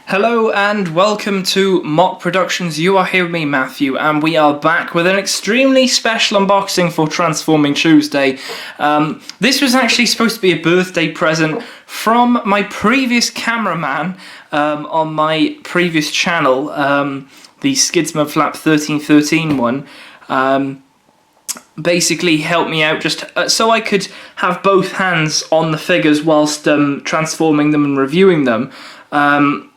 Hello and welcome to Mock Productions. You are here with me, Matthew, and we are back with an extremely special unboxing for Transforming Tuesday. This was actually supposed to be a birthday present from my previous cameraman on my previous channel, the Skidsmud Flap 1313 one. Basically helped me out just so I could have both hands on the figures whilst transforming them and reviewing them.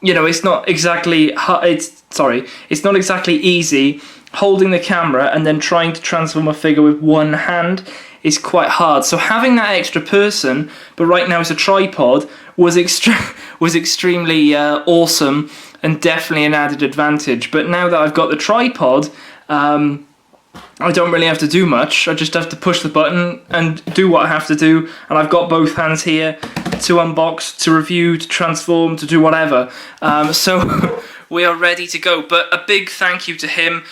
You know, it's not exactly it's not exactly easy holding the camera and then trying to transform a figure with one hand is quite hard. So having that extra person, but right now it's a tripod, was extremely awesome and definitely an added advantage. But now that I've got the tripod, I don't really have to do much. I just have to push the button and do what I have to do, and I've got both hands here to unbox, to review, to transform, to do whatever. So we are ready to go. But a big thank you to him.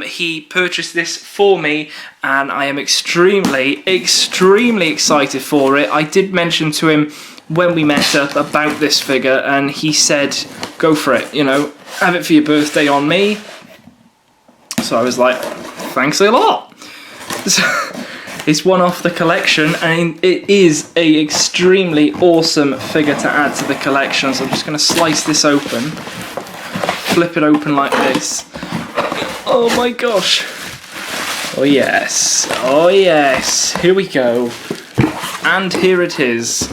He purchased this for me, and I am extremely excited for it. I did mention to him when we met up about this figure, and he said, go for it, you know, have it for your birthday on me. So I was like, thanks a lot. So, it's one off the collection, and it is a extremely awesome figure to add to the collection. So I'm just going to slice this open, flip it open like this. Oh my gosh. Oh yes. Oh yes. Here we go. And here it is.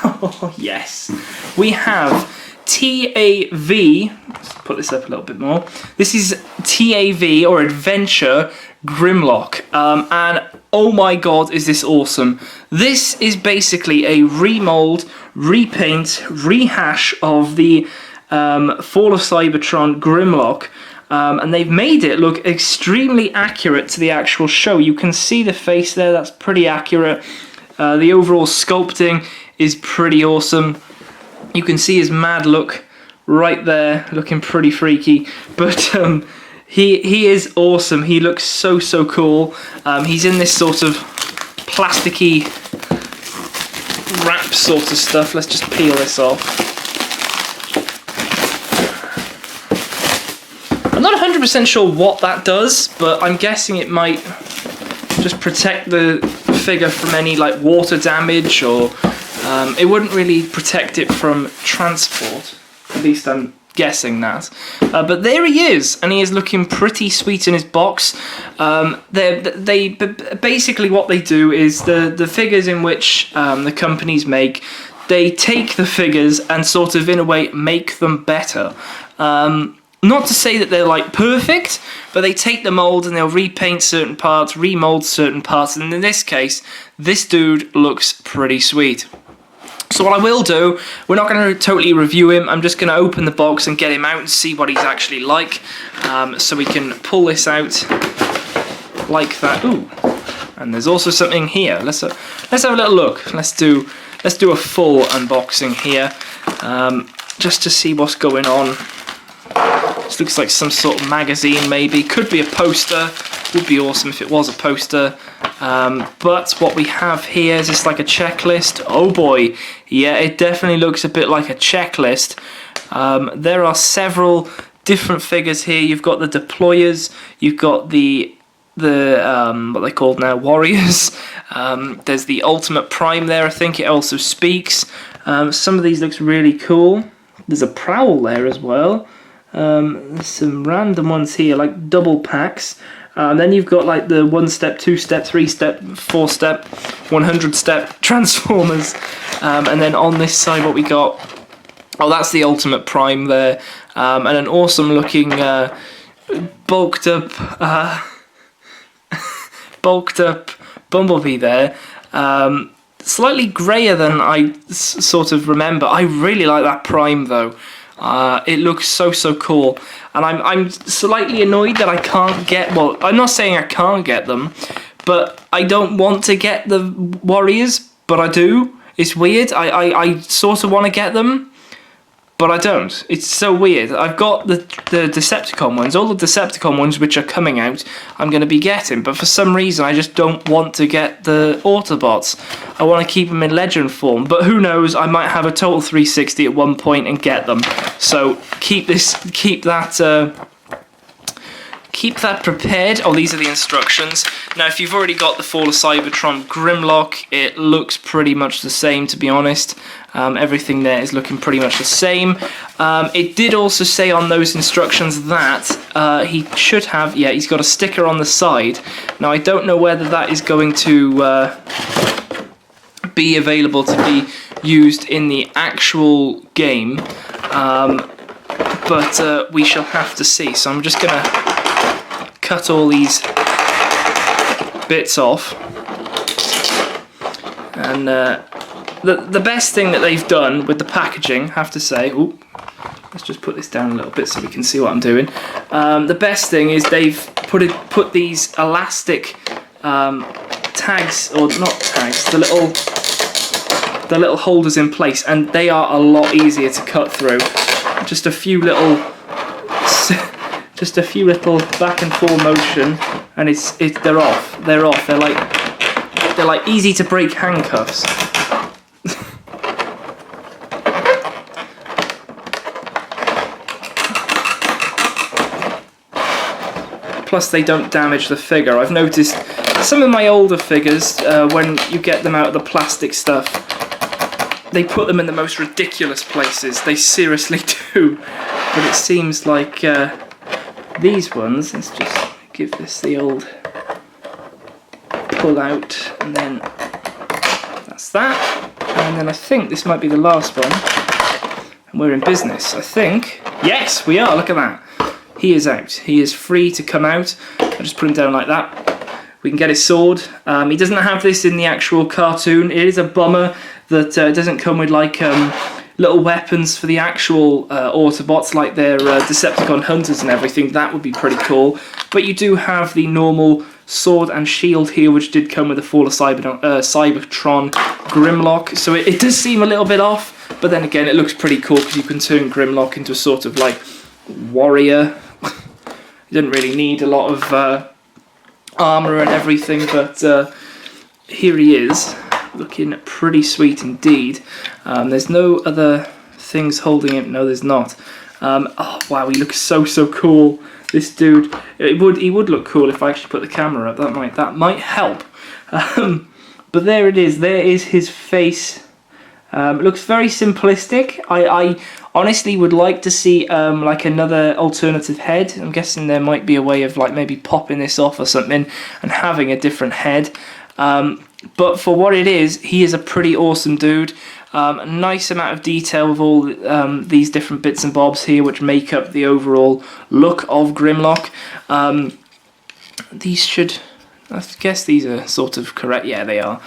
Oh yes. We have TAV. Let's put this up a little bit more. This is TAV, or Adventure Grimlock, and oh my god, is this awesome. This is basically a remold, repaint, rehash of the Fall of Cybertron Grimlock, and they've made it look extremely accurate to the actual show. You can see the face there, that's pretty accurate. The overall sculpting is pretty awesome. You can see his mad look right there, looking pretty freaky, but he is awesome. He looks so cool. He's in this sort of plasticky wrap sort of stuff. Let's just peel this off. I'm not 100% sure what that does, but I'm guessing it might just protect the figure from any like water damage, or it wouldn't really protect it from transport. At least I'm guessing that. But there he is, and he is looking pretty sweet in his box. They basically what they do is the figures in which the companies make, they take the figures and sort of in a way make them better. Not to say that they're like perfect, but they take the mold and they'll repaint certain parts, remold certain parts, and in this case, this dude looks pretty sweet. So what I will do, we're not going to totally review him, I'm just going to open the box and get him out and see what he's actually like. So we can pull this out like that. Ooh, and there's also something here. Let's have a little look. Let's do a full unboxing here, just to see what's going on. This looks like some sort of magazine, maybe. Could be a poster. Would be awesome if it was a poster. But what we have here is just like a checklist. Oh boy, yeah, it definitely looks a bit like a checklist. There are several different figures here. You've got the deployers, you've got the what they called now, warriors. There's the Ultimate Prime there, I think it also speaks. Some of these looks really cool. There's a Prowl there as well. There's some random ones here, like double packs. Then you've got like the 1-step, 2-step, 3-step, 4-step, 100-step Transformers. And then on this side what we got, oh, that's the Ultimate Prime there. And an awesome looking bulked up Bumblebee there. Slightly greyer than I sort of remember. I really like that Prime though. It looks so cool, and I'm slightly annoyed that I can't get, well, I'm not saying I can't get them, but I don't want to get the Warriors, but I do. It's weird. I sort of want to get them, but I don't. It's so weird. I've got the Decepticon ones, all the Decepticon ones which are coming out, I'm going to be getting, but for some reason I just don't want to get the Autobots. I want to keep them in Legend form, but who knows, I might have a total 360 at one point and get them. So keep that prepared. Oh, these are the instructions. Now, if you've already got the Fall of Cybertron Grimlock, it looks pretty much the same, to be honest. Everything there is looking pretty much the same. It did also say on those instructions that he should have, yeah, he's got a sticker on the side. Now, I don't know whether that is going to be available to be used in the actual game, but we shall have to see. So I'm just going to cut all these bits off, and the best thing that they've done with the packaging, I have to say, ooh, let's just put this down a little bit so we can see what I'm doing. The best thing is they've put these elastic tags, or not tags, the little holders in place, and they are a lot easier to cut through. Just a few little back and forth motion, and they're off. They're off. They're like easy to break handcuffs. Plus, they don't damage the figure. I've noticed some of my older figures, when you get them out of the plastic stuff, they put them in the most ridiculous places. They seriously do. But it seems like these ones, let's just give this the old pull out, and then that's that. And then I think this might be the last one. And we're in business, I think. Yes, we are, look at that. He is out. He is free to come out. I'll just put him down like that. We can get his sword. He doesn't have this in the actual cartoon. It is a bummer that it doesn't come with like little weapons for the actual Autobots, like their Decepticon hunters and everything. That would be pretty cool. But you do have the normal sword and shield here, which did come with the Fall of Cybertron Grimlock. So it does seem a little bit off, but then again, it looks pretty cool because you can turn Grimlock into a sort of like warrior. You didn't really need a lot of armour and everything, but here he is, looking pretty sweet indeed. There's no other things holding him. No, there's not. Oh wow, he looks so cool. This dude, he would look cool if I actually put the camera up. That might help. But there it is. There is his face. It looks very simplistic. I honestly would like to see like another alternative head. I'm guessing there might be a way of like maybe popping this off or something and having a different head. But for what it is, he is a pretty awesome dude. A nice amount of detail with all these different bits and bobs here, which make up the overall look of Grimlock. These should, I guess these are sort of correct. Yeah, they are.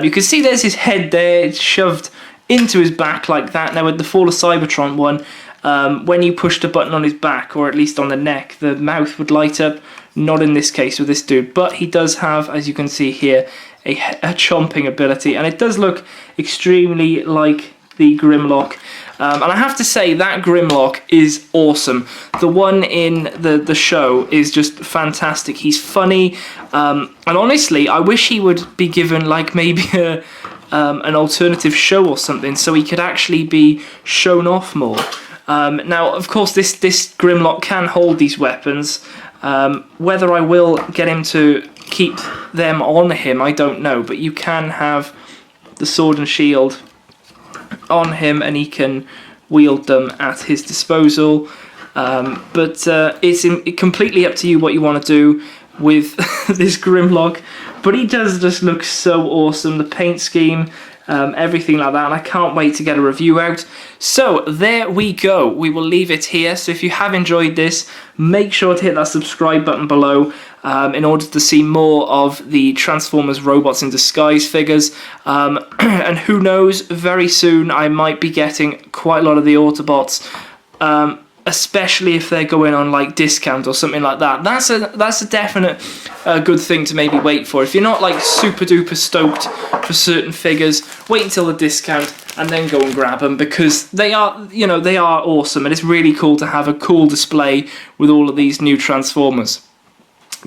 You can see there's his head there. It's shoved into his back like that. Now with the Fall of Cybertron one, when you pushed a button on his back, or at least on the neck, the mouth would light up. Not in this case with this dude, but he does have, as you can see here, a chomping ability, and it does look extremely like the Grimlock. And I have to say, that Grimlock is awesome. The one in the show is just fantastic. He's funny, and honestly, I wish he would be given like maybe an alternative show or something, so he could actually be shown off more. Now, of course, this Grimlock can hold these weapons. Whether I will get him to keep them on him, I don't know, but you can have the sword and shield on him and he can wield them at his disposal. But it's completely up to you what you want to do with this Grimlock. But he does just look so awesome. The paint scheme, everything like that, and I can't wait to get a review out. So there we go. We will leave it here. So if you have enjoyed this, make sure to hit that subscribe button below in order to see more of the Transformers Robots in Disguise figures. And who knows, very soon I might be getting quite a lot of the Autobots, especially if they're going on like discount or something like that. That's a definite good thing to maybe wait for. If you're not like super duper stoked for certain figures, wait until the discount. and then go and grab them, because they are, you know, they are awesome, and it's really cool to have a cool display with all of these new Transformers.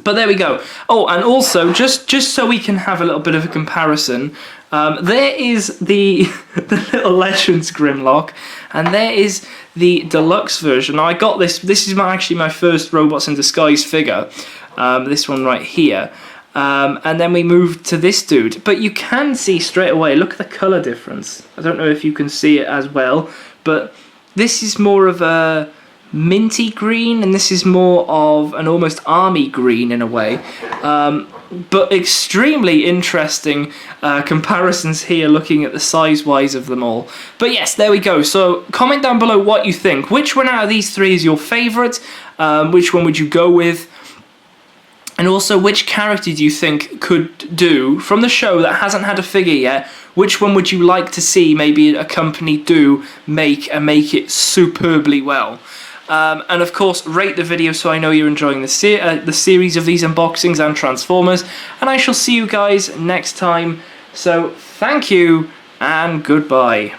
But there we go. Oh, and also, just so we can have a little bit of a comparison, there is the little Legends Grimlock, and there is the deluxe version. Now, I got this. This is actually my first Robots in Disguise figure. This one right here. And then we moved to this dude. But you can see straight away, look at the colour difference. I don't know if you can see it as well, but this is more of a minty green, and this is more of an almost army green in a way. But extremely interesting comparisons here, looking at the size-wise of them all. But yes, there we go. So comment down below what you think. Which one out of these three is your favourite? Which one would you go with? And also, which character do you think could do, from the show that hasn't had a figure yet, which one would you like to see maybe a company make it superbly well? And of course, rate the video so I know you're enjoying the series of these unboxings and Transformers. And I shall see you guys next time. So, thank you, and goodbye.